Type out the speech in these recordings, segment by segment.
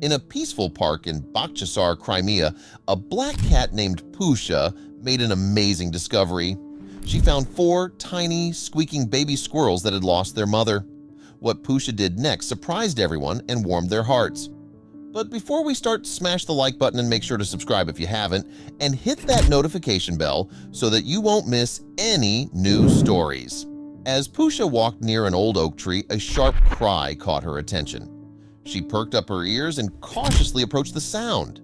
In a peaceful park in Bak Chasar, Crimea, a black cat named Pusha made an amazing discovery. She found 4 tiny, squeaking baby squirrels that had lost their mother. What Pusha did next surprised everyone and warmed their hearts. But before we start, smash the like button and make sure to subscribe if you haven't, and hit that notification bell so that you won't miss any new stories. As Pusha walked near an old oak tree, a sharp cry caught her attention. She perked up her ears and cautiously approached the sound.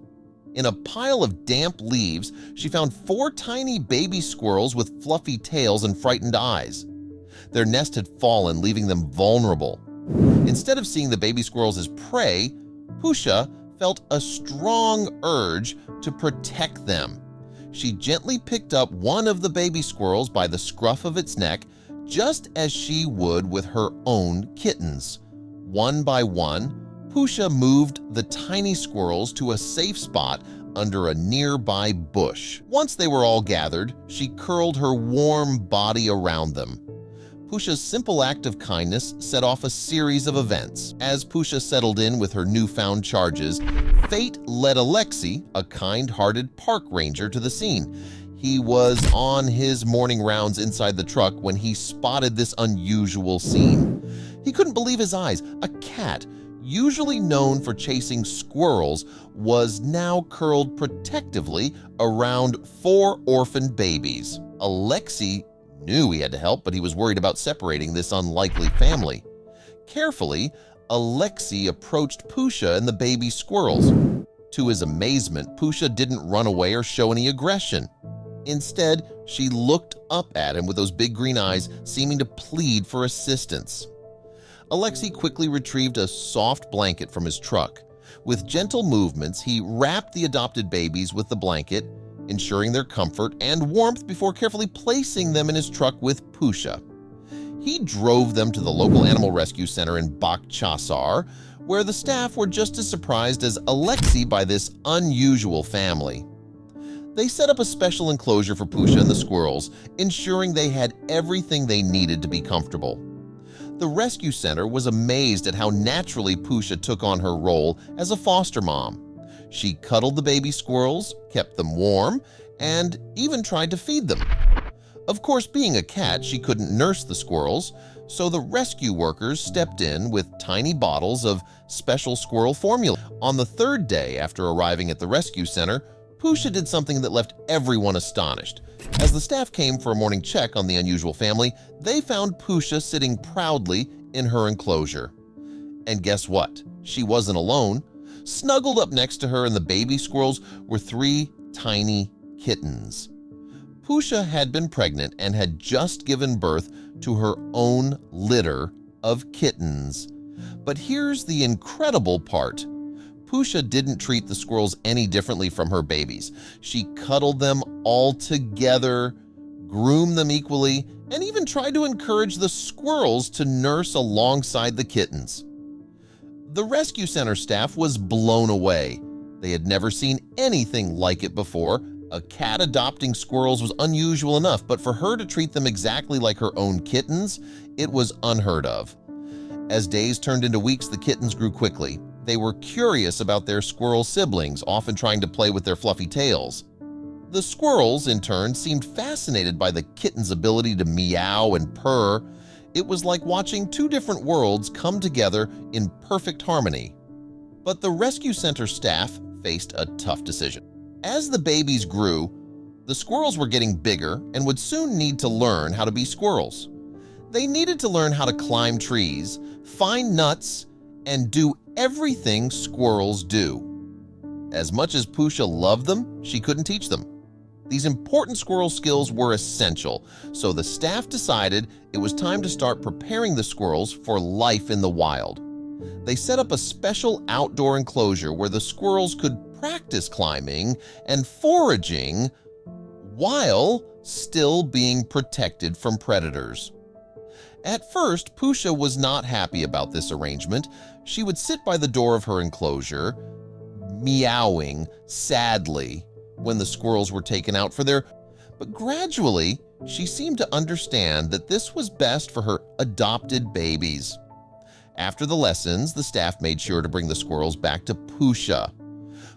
In a pile of damp leaves, she found 4 tiny baby squirrels with fluffy tails and frightened eyes. Their nest had fallen, leaving them vulnerable. Instead of seeing the baby squirrels as prey, Pusha felt a strong urge to protect them. She gently picked up one of the baby squirrels by the scruff of its neck, just as she would with her own kittens. One by one, Pusha moved the tiny squirrels to a safe spot under a nearby bush. Once they were all gathered, she curled her warm body around them. Pusha's simple act of kindness set off a series of events. As Pusha settled in with her newfound charges, fate led Alexei, a kind-hearted park ranger, to the scene. He was on his morning rounds inside the truck when he spotted this unusual scene. He couldn't believe his eyes. A cat, usually known for chasing squirrels, was now curled protectively around 4 orphaned babies. Alexei knew he had to help, but he was worried about separating this unlikely family. Carefully, Alexei approached Pusha and the baby squirrels. To his amazement, Pusha didn't run away or show any aggression. Instead, she looked up at him with those big green eyes, seeming to plead for assistance. Alexei quickly retrieved a soft blanket from his truck. With gentle movements, he wrapped the adopted babies with the blanket, ensuring their comfort and warmth before carefully placing them in his truck with Pusha. He drove them to the local animal rescue center in Bak Chasar, where the staff were just as surprised as Alexei by this unusual family. They set up a special enclosure for Pusha and the squirrels, ensuring they had everything they needed to be comfortable. The rescue center was amazed at how naturally Pusha took on her role as a foster mom. She cuddled the baby squirrels, kept them warm, and even tried to feed them. Of course, being a cat, she couldn't nurse the squirrels, so the rescue workers stepped in with tiny bottles of special squirrel formula. On the 3rd day after arriving at the rescue center, Pusha did something that left everyone astonished. As the staff came for a morning check on the unusual family, they found Pusha sitting proudly in her enclosure. And guess what? She wasn't alone. Snuggled up next to her and the baby squirrels were 3 tiny kittens. Pusha had been pregnant and had just given birth to her own litter of kittens. But here's the incredible part. Pusha didn't treat the squirrels any differently from her babies. She cuddled them all together, groomed them equally, and even tried to encourage the squirrels to nurse alongside the kittens. The rescue center staff was blown away. They had never seen anything like it before. A cat adopting squirrels was unusual enough, but for her to treat them exactly like her own kittens, it was unheard of. As days turned into weeks, the kittens grew quickly. They were curious about their squirrel siblings, often trying to play with their fluffy tails. The squirrels, in turn, seemed fascinated by the kittens' ability to meow and purr. It was like watching 2 different worlds come together in perfect harmony. But the rescue center staff faced a tough decision. As the babies grew, the squirrels were getting bigger and would soon need to learn how to be squirrels. They needed to learn how to climb trees, find nuts, and do everything squirrels do. As much as Pusha loved them, she couldn't teach them. These important squirrel skills were essential, so the staff decided it was time to start preparing the squirrels for life in the wild. They set up a special outdoor enclosure where the squirrels could practice climbing and foraging while still being protected from predators. At first, Pusha was not happy about this arrangement. She would sit by the door of her enclosure, meowing sadly when the squirrels were taken out for their... But gradually, she seemed to understand that this was best for her adopted babies. After the lessons, the staff made sure to bring the squirrels back to Pusha.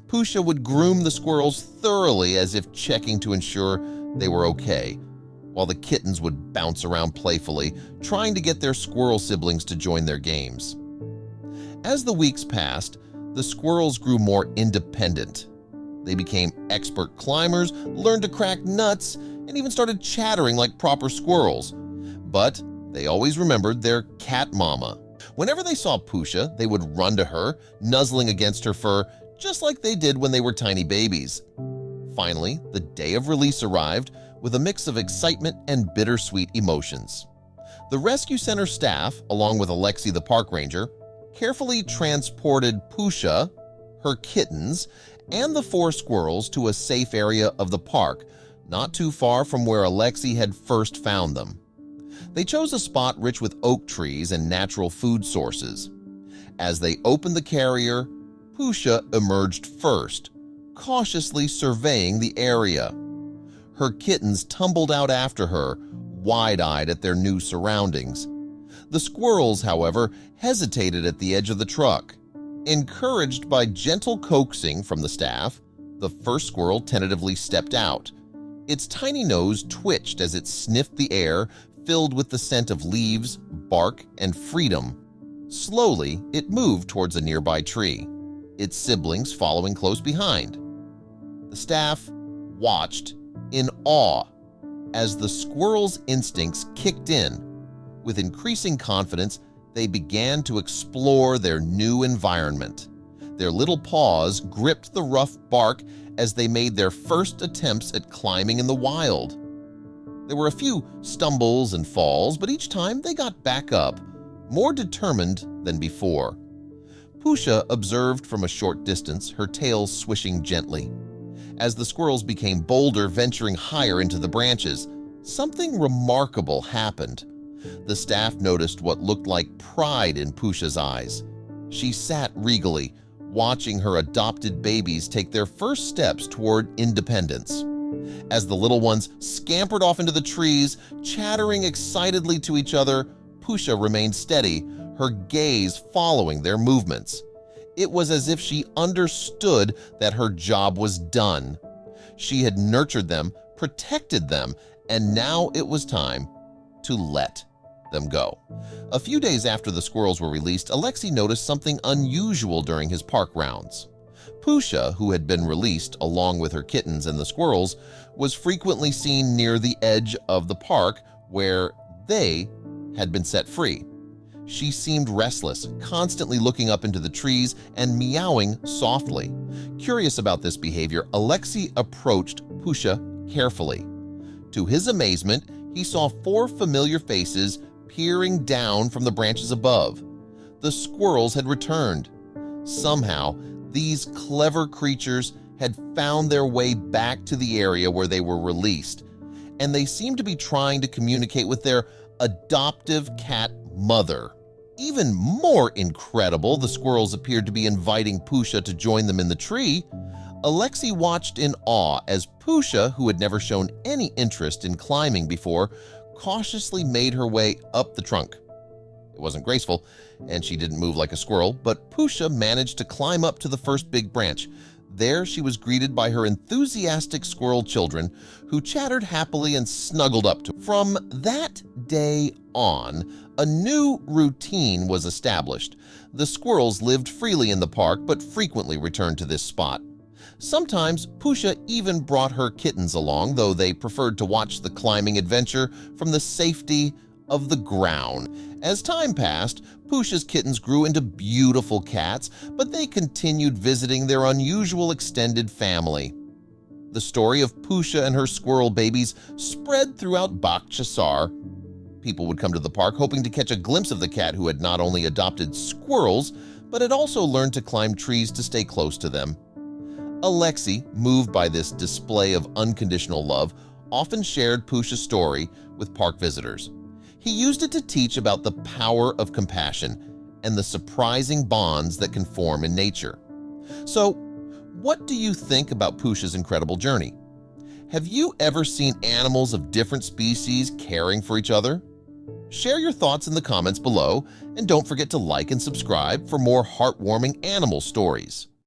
Pusha would groom the squirrels thoroughly, as if checking to ensure they were okay, while the kittens would bounce around playfully, trying to get their squirrel siblings to join their games. As the weeks passed, the squirrels grew more independent. They became expert climbers, learned to crack nuts, and even started chattering like proper squirrels. But they always remembered their cat mama. Whenever they saw Pusha, they would run to her, nuzzling against her fur, just like they did when they were tiny babies. Finally, the day of release arrived with a mix of excitement and bittersweet emotions. The rescue center staff, along with Alexi the park ranger, carefully transported Pusha, her kittens, and the 4 squirrels to a safe area of the park, not too far from where Alexi had first found them. They chose a spot rich with oak trees and natural food sources. As they opened the carrier, Pusha emerged first, cautiously surveying the area. Her kittens tumbled out after her, wide-eyed at their new surroundings. The squirrels, however, hesitated at the edge of the truck. Encouraged by gentle coaxing from the staff, the first squirrel tentatively stepped out. Its tiny nose twitched as it sniffed the air, filled with the scent of leaves, bark, and freedom. Slowly, it moved towards a nearby tree, its siblings following close behind. The staff watched in awe as the squirrel's instincts kicked in. With increasing confidence, they began to explore their new environment. Their little paws gripped the rough bark as they made their first attempts at climbing in the wild. There were a few stumbles and falls, but each time they got back up, more determined than before. Pusha observed from a short distance, her tail swishing gently. As the squirrels became bolder, venturing higher into the branches, something remarkable happened. The staff noticed what looked like pride in Pusha's eyes. She sat regally, watching her adopted babies take their first steps toward independence. As the little ones scampered off into the trees, chattering excitedly to each other, Pusha remained steady, her gaze following their movements. It was as if she understood that her job was done. She had nurtured them, protected them, and now it was time to let them go. A few days after the squirrels were released, Alexi noticed something unusual during his park rounds. Pusha, who had been released along with her kittens and the squirrels, was frequently seen near the edge of the park where they had been set free. She seemed restless, constantly looking up into the trees and meowing softly. Curious about this behavior, Alexi approached Pusha carefully. To his amazement, he saw 4 familiar faces peering down from the branches above. The squirrels had returned. Somehow, these clever creatures had found their way back to the area where they were released, and they seemed to be trying to communicate with their adoptive cat mother. Even more incredible, the squirrels appeared to be inviting Pusha to join them in the tree. Alexi watched in awe as Pusha, who had never shown any interest in climbing before, cautiously made her way up the trunk. It wasn't graceful, and she didn't move like a squirrel, but Pusha managed to climb up to the first big branch. There she was greeted by her enthusiastic squirrel children, who chattered happily and snuggled up to her. From that day on, a new routine was established. The squirrels lived freely in the park, but frequently returned to this spot. Sometimes Pusha even brought her kittens along, though they preferred to watch the climbing adventure from the safety of the ground. As time passed, Pusha's kittens grew into beautiful cats, but they continued visiting their unusual extended family. The story of Pusha and her squirrel babies spread throughout Bak Chasar. People would come to the park hoping to catch a glimpse of the cat who had not only adopted squirrels, but had also learned to climb trees to stay close to them. Alexi, moved by this display of unconditional love, often shared Pusha's story with park visitors. He used it to teach about the power of compassion and the surprising bonds that can form in nature. So, what do you think about Pusha's incredible journey? Have you ever seen animals of different species caring for each other? Share your thoughts in the comments below, and don't forget to like and subscribe for more heartwarming animal stories.